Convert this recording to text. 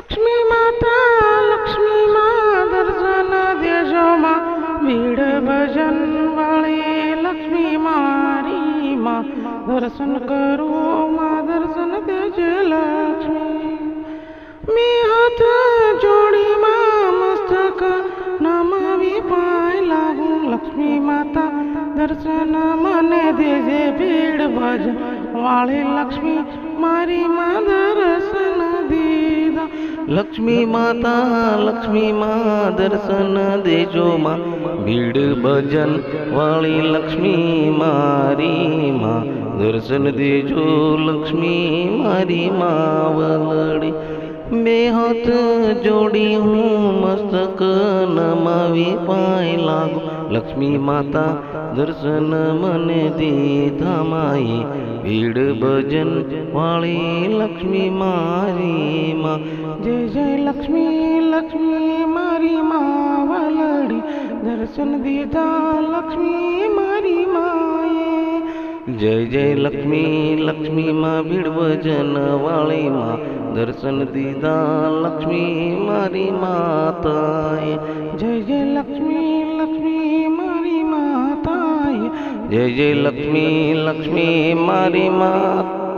લક્ષ્મી માતા લક્ષ્મી માં દર્શન દેજો માં ભીડ ભજન વાળી લક્ષ્મી મારી માં દર્શન કરો માં દર્શન દેજે લક્ષ્મી મેં હાથ જોડી માં મસ્તક નમાવી પાય લાગુ લક્ષ્મી માતા દર્શન મને દેજે ભીડ ભજન વાળી લક્ષ્મી મારી માં દર્શન દીધા લક્ષ્મી માં દર્શન દેજો માં ભીડ ભજન વાળી લક્ષ્મી મારી માં દર્શન દેજો લક્ષ્મી મારી માં વલડી બે હાથ જોડી હું મસ્તક નમાવી પાય લાગુ લક્ષ્મી માતા દર્શન મને દીધા માઈ ભીડ ભજન વાળી લક્ષ્મી મારી માં જય જય લક્ષ્મી લક્ષ્મી મારી માં વલડી દર્શન દીધા લક્ષ્મી મારી માએ જય જય લક્ષ્મી માં ભીડ ભજન વાળી માં દર્શન દીધા લક્ષ્મી મારી માતાએ જય જય લક્ષ્મી મારી માતાએ જય જય લક્ષ્મી મારી માતા